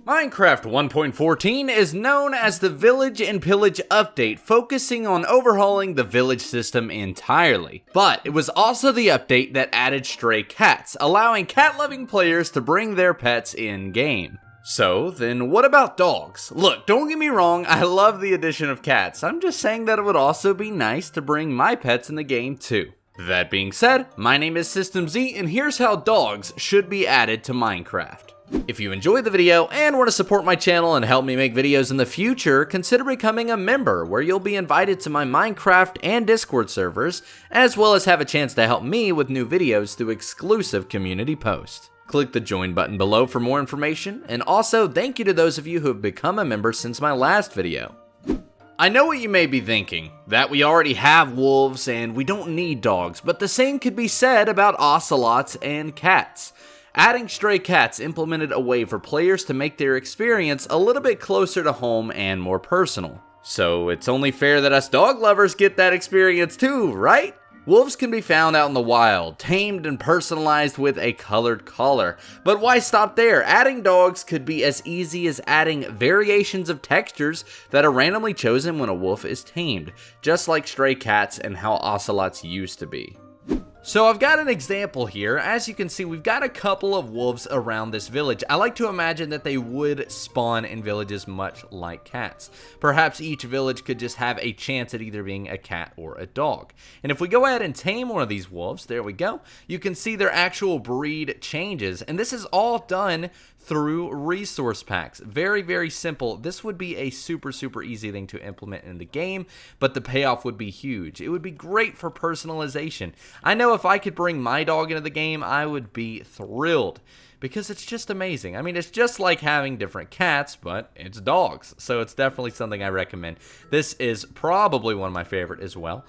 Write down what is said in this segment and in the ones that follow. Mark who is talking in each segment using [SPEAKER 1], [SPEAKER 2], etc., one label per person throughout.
[SPEAKER 1] Minecraft 1.14 is known as the Village and Pillage update, focusing on overhauling the village system entirely. But it was also the update that added stray cats, allowing cat-loving players to bring their pets in-game. So, then what about dogs? Look, don't get me wrong, I love the addition of cats. I'm just saying that it would also be nice to bring my pets in the game too. That being said, my name is SystemZ, and here's how dogs should be added to Minecraft. If you enjoyed the video and want to support my channel and help me make videos in the future, consider becoming a member, where you'll be invited to my Minecraft and Discord servers, as well as have a chance to help me with new videos through exclusive community posts. Click the join button below for more information, and also thank you to those of you who have become a member since my last video. I know what you may be thinking, that we already have wolves and we don't need dogs, but the same could be said about ocelots and cats. Adding stray cats implemented a way for players to make their experience a little bit closer to home and more personal. So it's only fair that us dog lovers get that experience too, right? Wolves can be found out in the wild, tamed and personalized with a colored collar. But why stop there? Adding dogs could be as easy as adding variations of textures that are randomly chosen when a wolf is tamed, just like stray cats and how ocelots used to be. So I've got an example here. As you can see, we've got a couple of wolves around this village. I like to imagine that they would spawn in villages much like cats. Perhaps each village could just have a chance at either being a cat or a dog. And if we go ahead and tame one of these wolves, there we go, you can see their actual breed changes. And this is all done through resource packs. Very, very simple. This would be a super easy thing to implement in the game, but the payoff would be huge. It would be great for personalization. I know if I could bring my dog into the game, I would be thrilled, because it's just amazing. I mean, it's just like having different cats, but it's dogs. So it's definitely something I recommend. This is probably one of my favorite as well.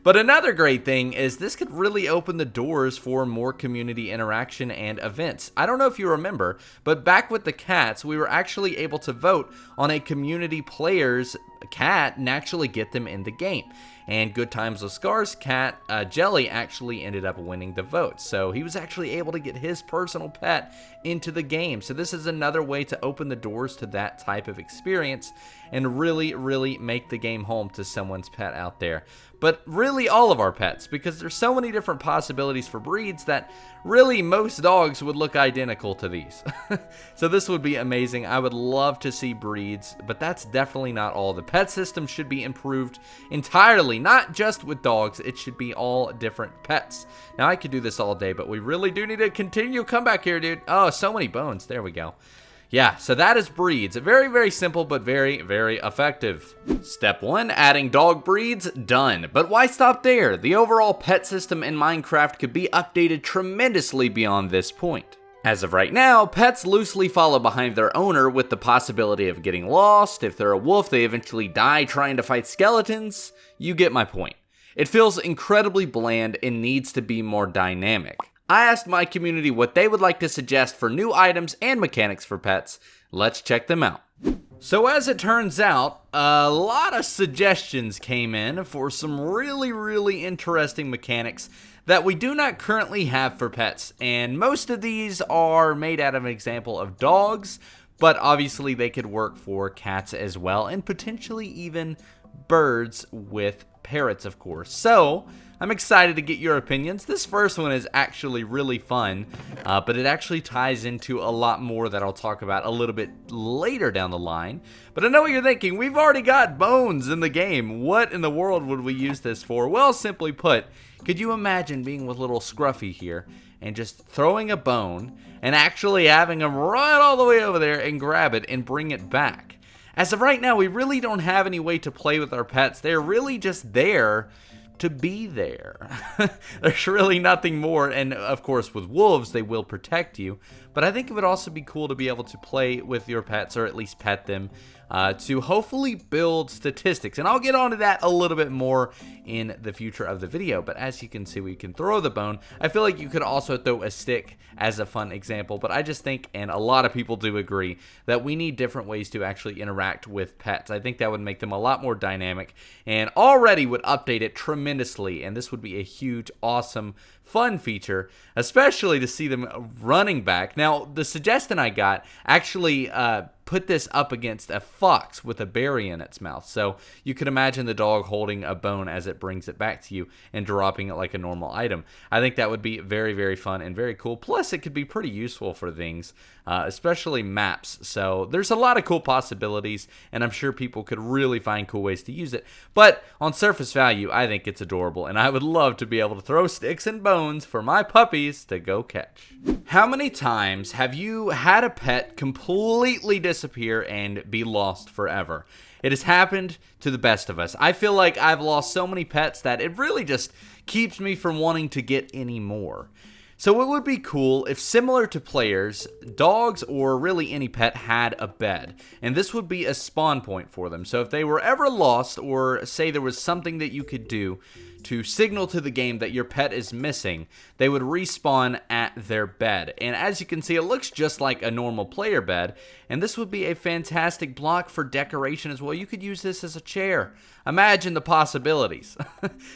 [SPEAKER 1] But another great thing is this could really open the doors for more community interaction and events. I don't know if you remember, but back with the cats, we were actually able to vote on a community player's cat and actually get them in the game. And Good Times with Scar's cat, Jelly, actually ended up winning the vote. So he was actually able to get his personal pet into the game. So this is another way to open the doors to that type of experience and really make the game home to someone's pet out there. But really all of our pets, because there's so many different possibilities for breeds that really most dogs would look identical to these. So this would be amazing. I would love to see breeds, but that's definitely not all. The pet system should be improved entirely, not just with dogs. It should be all different pets. Now I could do this all day, but we really do need to continue. Come back here, dude. Oh, so many bones. There we go. Yeah, so that is breeds. Very simple, but very effective. Step 1, adding dog breeds, done. But why stop there? The overall pet system in Minecraft could be updated tremendously beyond this point. As of right now, pets loosely follow behind their owner, with the possibility of getting lost. If they're a wolf, they eventually die trying to fight skeletons. You get my point. It feels incredibly bland and needs to be more dynamic. I asked my community what they would like to suggest for new items and mechanics for pets. Let's check them out. So as it turns out, a lot of suggestions came in for some really interesting mechanics that we do not currently have for pets. And most of these are made out of an example of dogs, but obviously they could work for cats as well, and potentially even birds with parrots, of course. So I'm excited to get your opinions. This first one is actually really fun, but it actually ties into a lot more that I'll talk about a little bit later down the line. But I know what you're thinking. We've already got bones in the game. What in the world would we use this for? Well, simply put, could you imagine being with little Scruffy here and just throwing a bone and actually having him run all the way over there and grab it and bring it back? As of right now, we really don't have any way to play with our pets. They're really just there to be there. There's really nothing more, and of course with wolves they will protect you, but I think it would also be cool to be able to play with your pets, or at least pet them, to hopefully build statistics. And I'll get onto that a little bit more in the future of the video. But as you can see, we can throw the bone. I feel like you could also throw a stick as a fun example, but I just think, and a lot of people do agree, that we need different ways to actually interact with pets. I think that would make them a lot more dynamic and already would update it tremendously, and this would be a huge, awesome, fun feature, especially to see them running back. Now, the suggestion I got actually put this up against a fox with a berry in its mouth. So you could imagine the dog holding a bone as it brings it back to you and dropping it like a normal item. I think that would be very, very fun and very cool. Plus, it could be pretty useful for things, especially maps. So there's a lot of cool possibilities, and I'm sure people could really find cool ways to use it. But on surface value, I think it's adorable, and I would love to be able to throw sticks and bones for my puppies to go catch. How many times have you had a pet completely disappear and be lost forever? It has happened to the best of us. I feel like I've lost so many pets that it really just keeps me from wanting to get any more. So it would be cool if, similar to players, dogs or really any pet had a bed, and this would be a spawn point for them. So if they were ever lost, or say there was something that you could do to signal to the game that your pet is missing, they would respawn at their bed. And as you can see, it looks just like a normal player bed, and this would be a fantastic block for decoration as well. You could use this as a chair. Imagine the possibilities.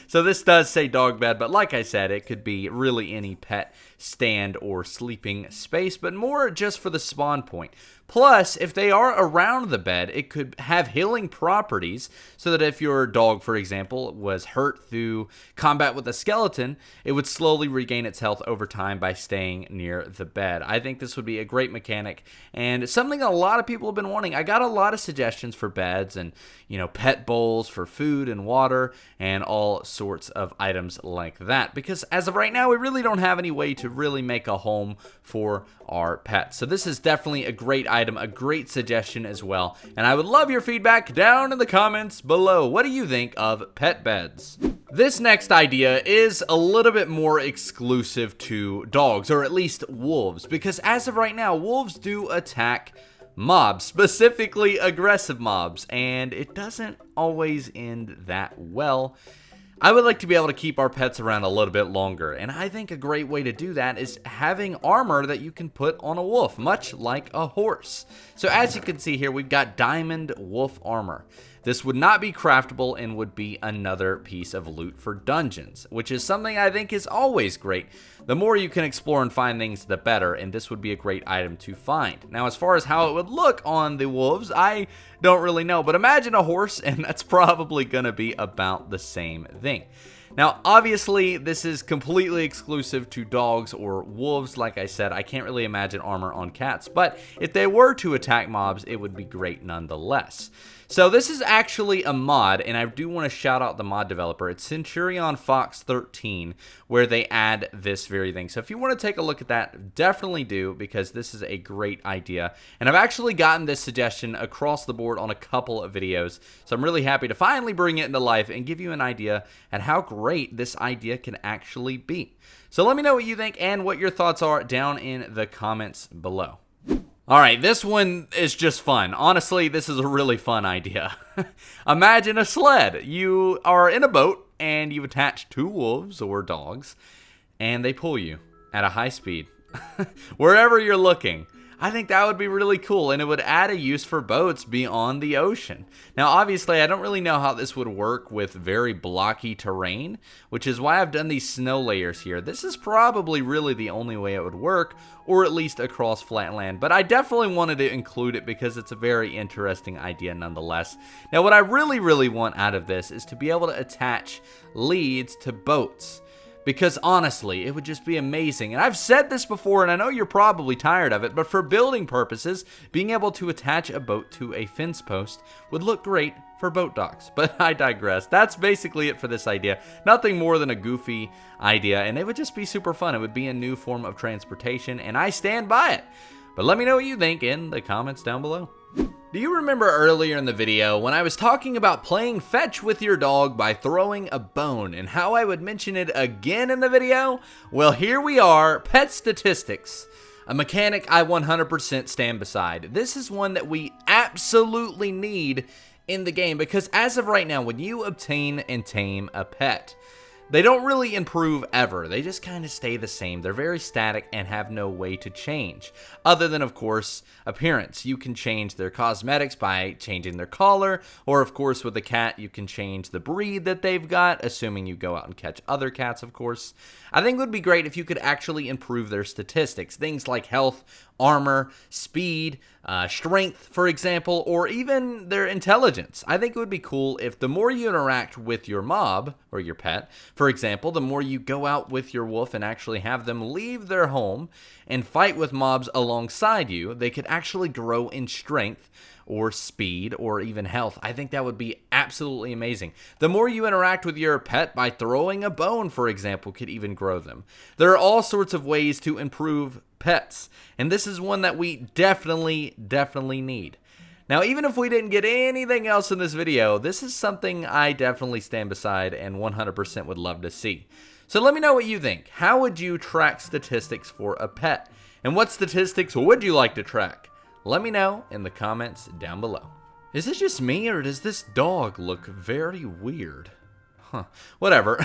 [SPEAKER 1] So this does say dog bed, but like I said, it could be really any pet stand or sleeping space, but more just for the spawn point. Plus, if they are around the bed, it could have healing properties, so that if your dog, for example, was hurt through combat with a skeleton, it would slowly regain its health over time by staying near the bed. I think this would be a great mechanic, and something a lot of people have been wanting. I got a lot of suggestions for beds and, pet bowls for food and water and all sorts of items like that, because as of right now, we really don't have any way to really make a home for our pets. So this is definitely a great item, a great suggestion as well, and I would love your feedback down in the comments below. What do you think of pet beds? This next idea is a little bit more exclusive to dogs, or at least wolves, because as of right now, wolves do attack mobs, specifically aggressive mobs, and it doesn't always end that well. I would like to be able to keep our pets around a little bit longer, and I think a great way to do that is having armor that you can put on a wolf, much like a horse. So as you can see here, we've got diamond wolf armor. This would not be craftable and would be another piece of loot for dungeons, which is something I think is always great. The more you can explore and find things, the better, and this would be a great item to find. Now, as far as how it would look on the wolves, I don't really know, but imagine a horse, and that's probably going to be about the same thing. Now, obviously, this is completely exclusive to dogs or wolves. Like I said, I can't really imagine armor on cats, but if they were to attack mobs, it would be great nonetheless. So this is actually a mod, and I do want to shout out the mod developer. It's Centurion Fox 13, where they add this very thing. So if you want to take a look at that, definitely do, because this is a great idea. And I've actually gotten this suggestion across the board on a couple of videos, so I'm really happy to finally bring it into life and give you an idea at how great this idea can actually be. So let me know what you think and what your thoughts are down in the comments below. Alright, this one is just fun. Honestly, this is a really fun idea. Imagine a sled. You are in a boat, and you've attached two wolves or dogs, and they pull you at a high speed wherever you're looking. I think that would be really cool, and it would add a use for boats beyond the ocean. Now, obviously, I don't really know how this would work with very blocky terrain, which is why I've done these snow layers here. This is probably really the only way it would work, or at least across flat land, but I definitely wanted to include it because it's a very interesting idea nonetheless. Now, what I really want out of this is to be able to attach leads to boats. Because honestly, it would just be amazing. And I've said this before, and I know you're probably tired of it, but for building purposes, being able to attach a boat to a fence post would look great for boat docks. But I digress. That's basically it for this idea. Nothing more than a goofy idea, and it would just be super fun. It would be a new form of transportation, and I stand by it. But let me know what you think in the comments down below. Do you remember earlier in the video when I was talking about playing fetch with your dog by throwing a bone and how I would mention it again in the video? Well, here we are, pet statistics. A mechanic I 100% stand beside. This is one that we absolutely need in the game because as of right now, when you obtain and tame a pet, they don't really improve ever. They just kind of stay the same. They're very static and have no way to change. Other than, of course, appearance. You can change their cosmetics by changing their collar. Or, of course, with a cat, you can change the breed that they've got, assuming you go out and catch other cats, of course. I think it would be great if you could actually improve their statistics. Things like health, armor, speed, strength, for example, or even their intelligence. I think it would be cool if the more you interact with your mob, or your pet, for example, the more you go out with your wolf and actually have them leave their home and fight with mobs alongside you, they could actually grow in strength or speed or even health. I think that would be absolutely amazing. The more you interact with your pet by throwing a bone, for example, could even grow them. There are all sorts of ways to improve pets, and this is one that we definitely need. Now, even if we didn't get anything else in this video, this is something I definitely stand beside and 100% would love to see. So let me know what you think. How would you track statistics for a pet? And what statistics would you like to track? Let me know in the comments down below. Is this just me, or does this dog look very weird? Whatever.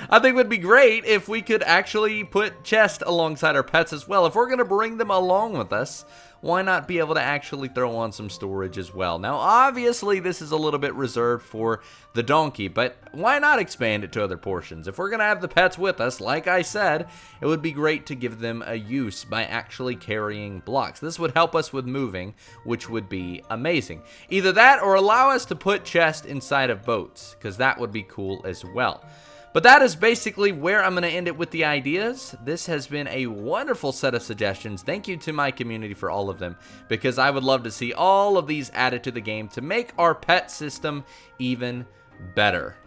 [SPEAKER 1] I think it would be great if we could actually put chests alongside our pets as well. If we're going to bring them along with us, why not be able to actually throw on some storage as well? Now, obviously, this is a little bit reserved for the donkey, but why not expand it to other portions? If we're going to have the pets with us, like I said, it would be great to give them a use by actually carrying blocks. This would help us with moving, which would be amazing. Either that or allow us to put chests inside of boats, because that would be cool as well. But that is basically where I'm going to end it with the ideas. This has been a wonderful set of suggestions. Thank you to my community for all of them, because I would love to see all of these added to the game to make our pet system even better.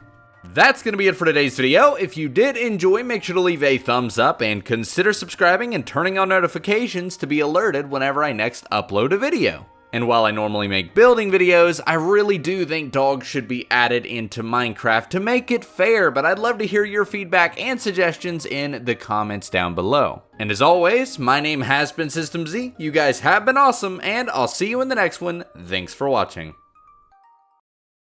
[SPEAKER 1] That's going to be it for today's video. If you did enjoy, make sure to leave a thumbs up and consider subscribing and turning on notifications to be alerted whenever I next upload a video. And while I normally make building videos, I really do think dogs should be added into Minecraft to make it fair, but I'd love to hear your feedback and suggestions in the comments down below. And as always, my name has been System Z, you guys have been awesome, and I'll see you in the next one. Thanks for watching.